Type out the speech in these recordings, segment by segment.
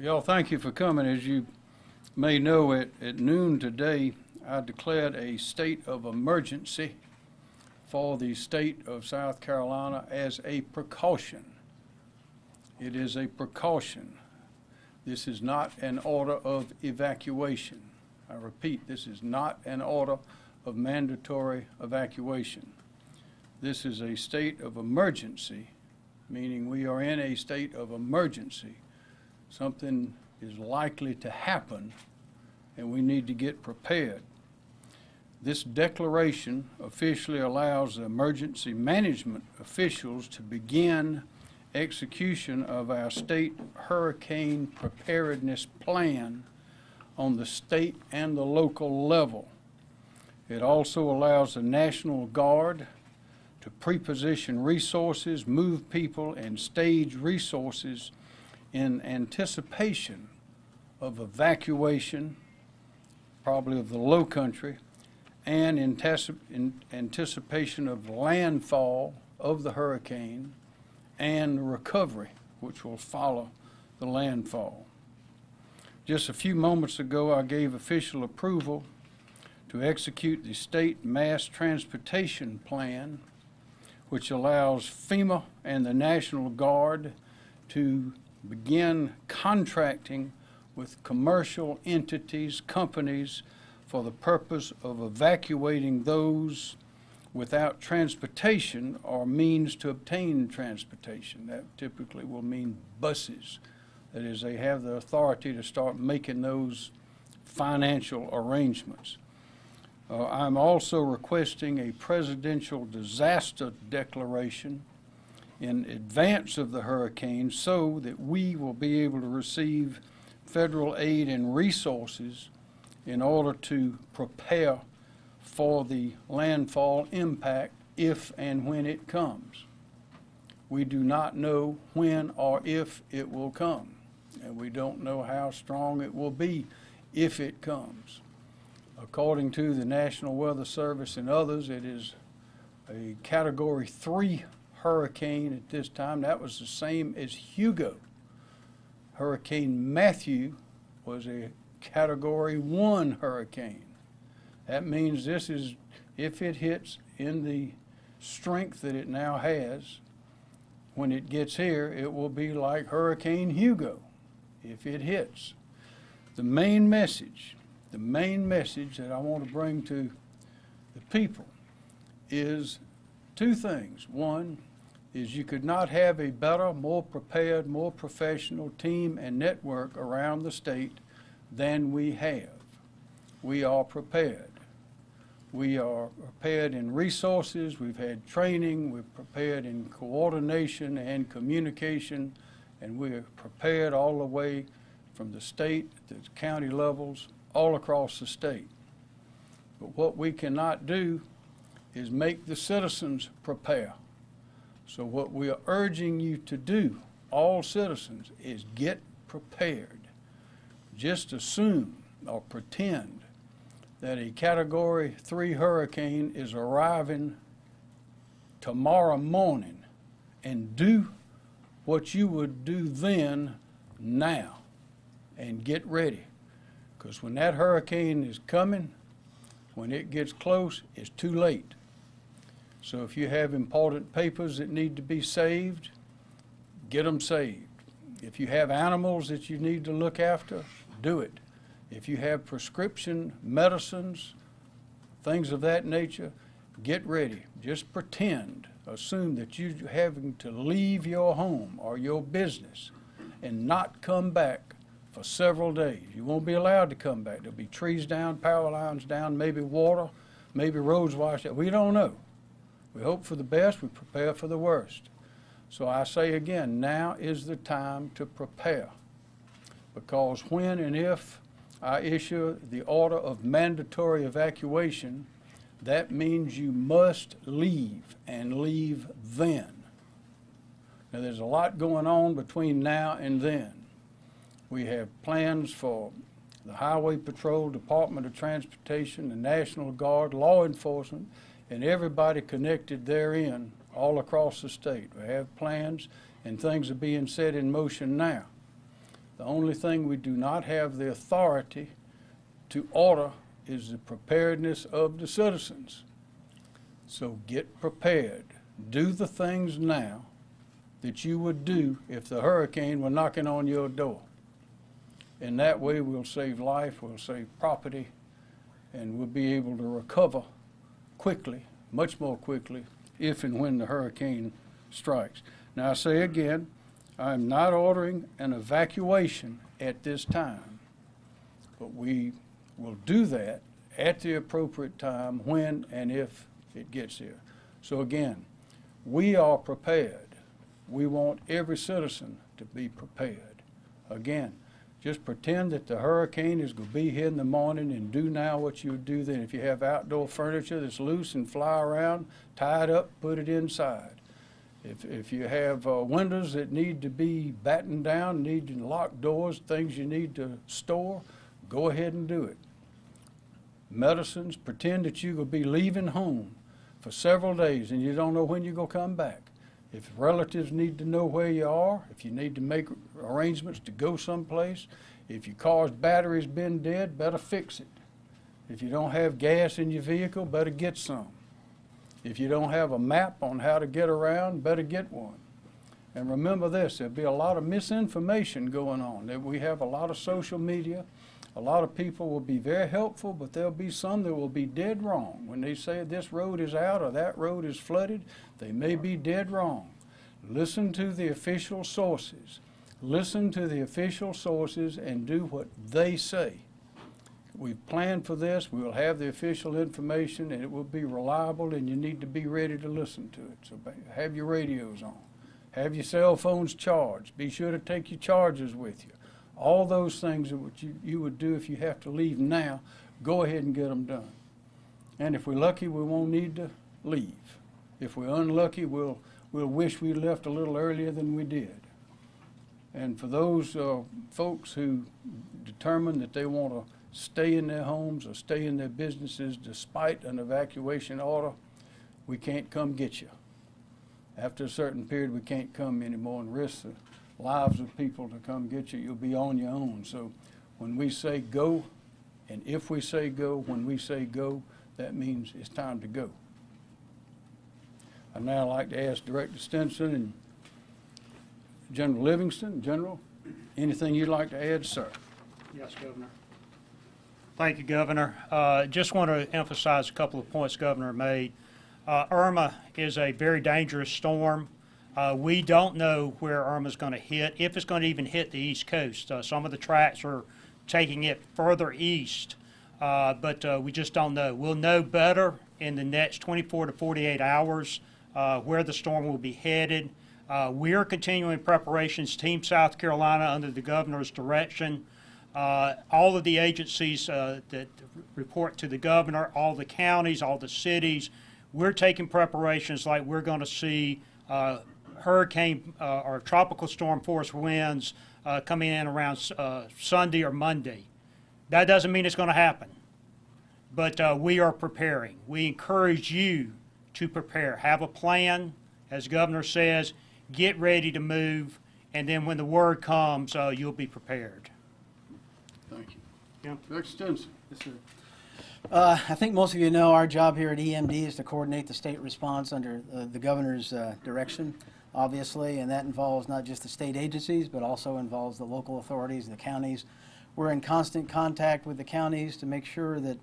Y'all, thank you for coming. As you may know, at noon today, I declared a state of emergency for the state of South Carolina as a precaution. It is a precaution. This is not an order of evacuation. I repeat, this is not an order of mandatory evacuation. This is a state of emergency, meaning we are in a state of emergency. Something is likely to happen, and we need to get prepared. This declaration officially allows the emergency management officials to begin execution of our state hurricane preparedness plan on the state and the local level. It also allows the National Guard to pre-position resources, move people, and stage resources in anticipation of evacuation, probably of the low country, and in anticipation of landfall of the hurricane and recovery, which will follow the landfall. Just a few moments ago, I gave official approval to execute the state mass transportation plan, which allows FEMA and the National Guard to begin contracting with commercial entities, companies, for the purpose of evacuating those without transportation or means to obtain transportation. That typically will mean buses. That is, they have the authority to start making those financial arrangements. I'm also requesting a presidential disaster declaration in advance of the hurricane so that we will be able to receive federal aid and resources in order to prepare for the landfall impact if and when it comes. We do not know when or if it will come, and we don't know how strong it will be if it comes. According to the National Weather Service and others, it is a Category 3 hurricane at this time. That was the same as Hugo. Hurricane Matthew was a Category 1 hurricane. That means this is, if it hits in the strength that it now has, when it gets here, it will be like Hurricane Hugo if it hits. The main message that I want to bring to the people is two things. One is you could not have a better, more prepared, more professional team and network around the state than we have. We are prepared. We are prepared in resources, we've had training, we're prepared in coordination and communication, and we're prepared all the way from the state to the county levels, all across the state. But what we cannot do is make the citizens prepare. So what we are urging you to do, all citizens, is get prepared. Just assume or pretend that a Category 3 hurricane is arriving tomorrow morning and do what you would do then now and get ready. Because when that hurricane is coming, when it gets close, it's too late. So if you have important papers that need to be saved, get them saved. If you have animals that you need to look after, do it. If you have prescription medicines, things of that nature, get ready. Just pretend, assume that you're having to leave your home or your business and not come back for several days. You won't be allowed to come back. There'll be trees down, power lines down, maybe water, maybe roads washed out. We don't know. We hope for the best, we prepare for the worst. So I say again, now is the time to prepare, because when and if I issue the order of mandatory evacuation, that means you must leave and leave then. Now there's a lot going on between now and then. We have plans for the Highway Patrol, Department of Transportation, the National Guard, law enforcement, and everybody connected therein all across the state. We have plans and things are being set in motion now. The only thing we do not have the authority to order is the preparedness of the citizens. So get prepared. Do the things now that you would do if the hurricane were knocking on your door. And that way we'll save life, we'll save property, and we'll be able to recover quickly, much more quickly, if and when the hurricane strikes. Now I say again, I'm not ordering an evacuation at this time, but we will do that at the appropriate time when and if it gets here. So again, we are prepared. We want every citizen to be prepared. Again, just pretend that the hurricane is going to be here in the morning and do now what you would do then. If you have outdoor furniture that's loose and fly around, tie it up, put it inside. If you have windows that need to be battened down, need to lock doors, things you need to store, go ahead and do it. Medicines, pretend that you're going to be leaving home for several days and you don't know when you're going to come back. If relatives need to know where you are, if you need to make arrangements to go someplace, if your car's battery's been dead, better fix it. If you don't have gas in your vehicle, better get some. If you don't have a map on how to get around, better get one. And remember this, there'll be a lot of misinformation going on. We have a lot of social media. A lot of people will be very helpful, but there'll be some that will be dead wrong. When they say this road is out or that road is flooded, they may be dead wrong. Listen to the official sources. Listen to the official sources and do what they say. We've planned for this. We will have the official information, and it will be reliable, and you need to be ready to listen to it. So have your radios on. Have your cell phones charged. Be sure to take your chargers with you. All those things that you would do if you have to leave now, go ahead and get them done. And if we're lucky, we won't need to leave. If we're unlucky, we'll wish we left a little earlier than we did. And for those folks who determine that they want to stay in their homes or stay in their businesses despite an evacuation order, we can't come get you. After a certain period, we can't come anymore and risk the lives of people to come get you. You'll be on your own. So when we say go, and if we say go, when we say go, that means it's time to go. I'd now like to ask Director Stinson and General Livingston. General, anything you'd like to add, sir? Yes, Governor. Thank you, Governor. Just want to emphasize a couple of points Governor made. Irma is a very dangerous storm. We don't know where Irma is going to hit, if it's going to even hit the East Coast. Some of the tracks are taking it further east, but we just don't know. We'll know better in the next 24 to 48 hours where the storm will be headed. We are continuing preparations. Team South Carolina, under the governor's direction, all of the agencies that report to the governor, all the counties, all the cities, we're taking preparations like we're going to see hurricane or tropical storm force winds coming in around Sunday or Monday. That doesn't mean it's going to happen, but we are preparing. We encourage you to prepare. Have a plan, as Governor says, get ready to move, and then when the word comes, you'll be prepared. Thank you. Yeah. Director Stinson. Yes, sir. I think most of you know our job here at EMD is to coordinate the state response under the governor's direction, obviously, and that involves not just the state agencies, but also involves the local authorities, the counties. We're in constant contact with the counties to make sure that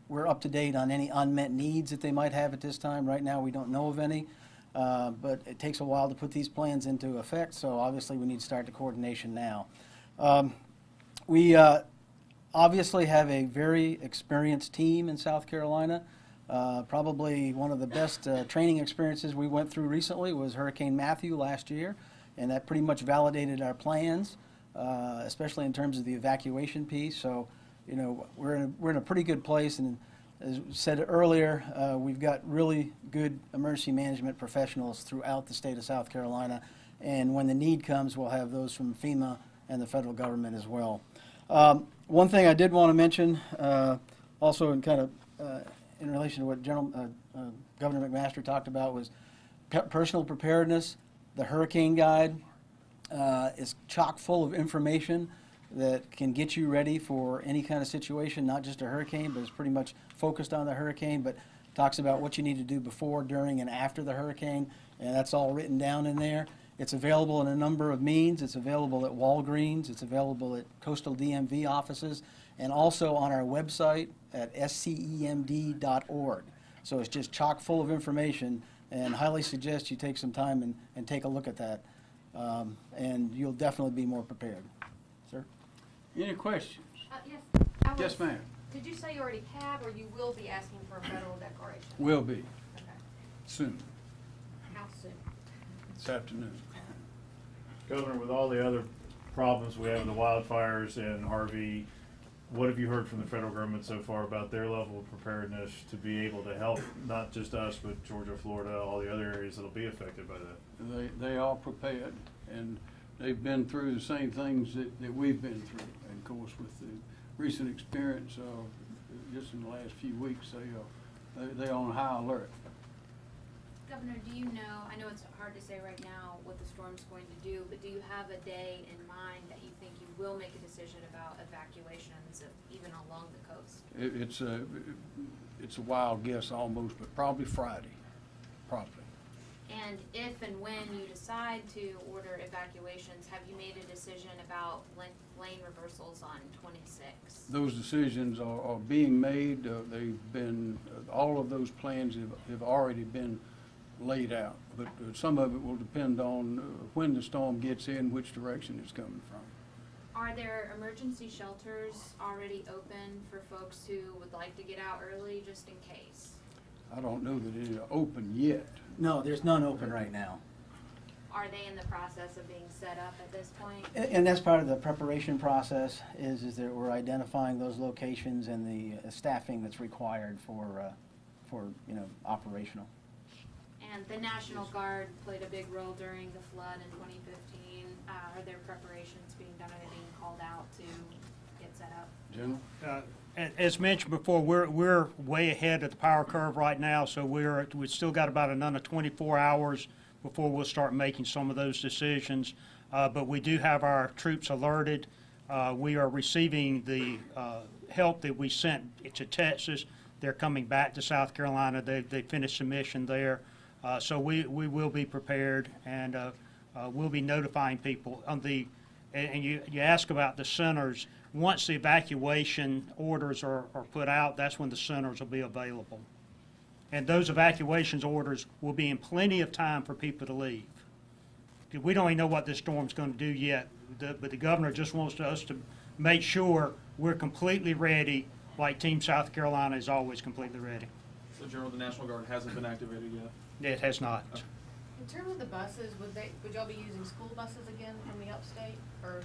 we're up to date on any unmet needs that they might have at this time. Right now, we don't know of any, but it takes a while to put these plans into effect, so obviously we need to start the coordination now. We obviously have a very experienced team in South Carolina. Probably one of the best training experiences we went through recently was Hurricane Matthew last year, and that pretty much validated our plans, especially in terms of the evacuation piece. So, you know, we're in a pretty good place, and as said earlier, we've got really good emergency management professionals throughout the state of South Carolina, and when the need comes, we'll have those from FEMA and the federal government as well. One thing I did want to mention, also in kind of in relation to what Governor McMaster talked about, was personal preparedness. The hurricane guide is chock full of information that can get you ready for any kind of situation, not just a hurricane, but it's pretty much focused on the hurricane, but talks about what you need to do before, during, and after the hurricane, and that's all written down in there. It's available in a number of means. It's available at Walgreens. It's available at coastal DMV offices, and also on our website at scemd.org. So it's just chock full of information, and highly suggest you take some time and take a look at that, and you'll definitely be more prepared. Sir? Any questions? Yes. Yes, ma'am. Did you say you already have, or you will be asking for a federal declaration? Will be, Okay. soon, How soon? this afternoon. Governor, with all the other problems we have with the wildfires and Harvey, what have you heard from the federal government so far about their level of preparedness to be able to help not just us, but Georgia, Florida, all the other areas that'll be affected by that? They are prepared, and they've been through the same things that we've been through. And of course, with the recent experience, just in the last few weeks, they're on high alert. Governor, do you know, I know it's hard to say right now what the storm's going to do, but do you have a day in mind that you think you will make a decision about evacuations, even along the coast? It's a wild guess almost, but probably Friday, probably. And if and when you decide to order evacuations, have you made a decision about lane reversals on 26? Those decisions are being made. They've been, all of those plans have already been laid out, but some of it will depend on when the storm gets in, which direction it's coming from. Are there emergency shelters already open for folks who would like to get out early just in case? I don't know that it is open yet. No, there's none open right now. Are they in the process of being set up at this point? And that's part of the preparation process, is that we're identifying those locations and the staffing that's required for operational. And the National Guard played a big role during the flood in 2015. Are there preparations being done? Are they being called out to get set up? General? As mentioned before, we're way ahead of the power curve right now, so we've still got about another 24 hours before we'll start making some of those decisions. But we do have our troops alerted. We are receiving the help that we sent to Texas. They're coming back to South Carolina. They finished the mission there. So we will be prepared, and we'll be notifying people. And you ask about the centers. Once the evacuation orders are put out, that's when the centers will be available. And those evacuations orders will be in plenty of time for people to leave. We don't even know what this storm's going to do yet, but the governor just wants us to make sure we're completely ready, like Team South Carolina is always completely ready. So, General, the National Guard hasn't been activated yet? It has not. In terms of the buses, would y'all be using school buses again from the upstate, or?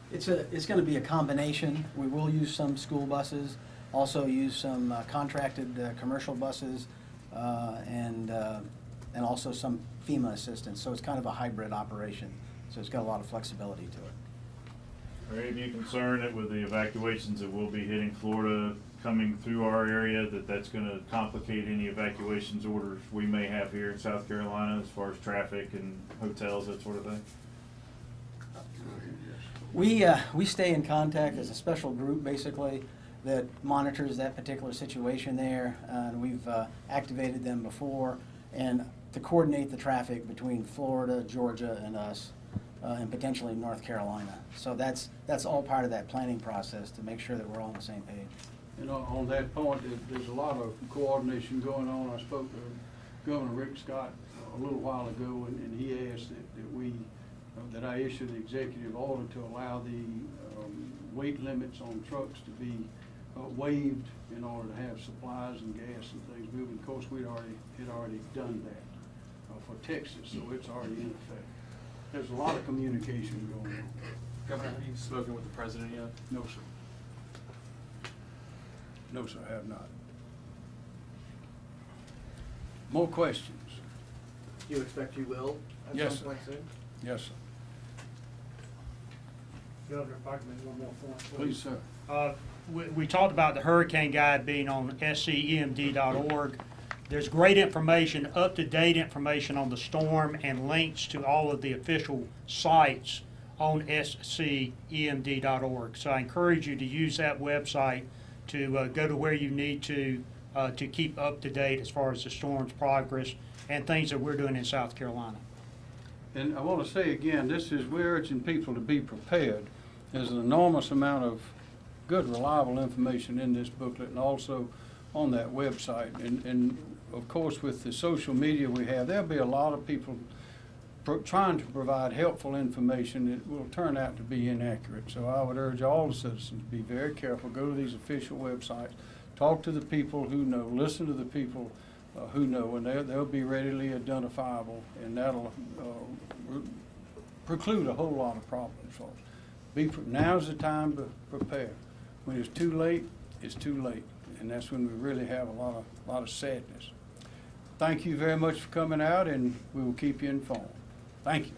It's going to be a combination. We will use some school buses, also use some contracted commercial buses, and also some FEMA assistance. So it's kind of a hybrid operation. So it's got a lot of flexibility to it. Are any of you concerned that with the evacuations that will be hitting Florida coming through our area, that's going to complicate any evacuations orders we may have here in South Carolina as far as traffic and hotels, that sort of thing? We stay in contact as a special group, basically, that monitors that particular situation there. And we've activated them before, and to coordinate the traffic between Florida, Georgia, and us, and potentially North Carolina. So that's all part of that planning process to make sure that we're all on the same page. And on that point, there's a lot of coordination going on. I spoke to Governor Rick Scott a little while ago, and he asked that I issue the executive order to allow the weight limits on trucks to be waived in order to have supplies and gas and things moving. Of course, had already done that for Texas, so it's already in effect. There's a lot of communication going on. Governor, have you spoken with the President yet? No, sir. No, sir, I have not. More questions? You expect you will at Yes, some sir. point soon? Yes, sir. Governor, if I can make one more point, Please, sir. We talked about the hurricane guide being on scemd.org. There's great information, up-to-date information on the storm and links to all of the official sites on scemd.org. So I encourage you to use that website to go to where you need to keep up to date as far as the storm's progress and things that we're doing in South Carolina. And I want to say again, we're urging people to be prepared. There's an enormous amount of good, reliable information in this booklet and also on that website. And of course, with the social media we have, there'll be a lot of people trying to provide helpful information that will turn out to be inaccurate. So I would urge all the citizens to be very careful, go to these official websites, talk to the people who know, listen to the people who know, and they'll be readily identifiable, and that'll preclude a whole lot of problems. So now's the time to prepare. When it's too late, it's too late, and that's when we really have a lot of sadness. Thank you very much for coming out, and we will keep you informed. Thank you.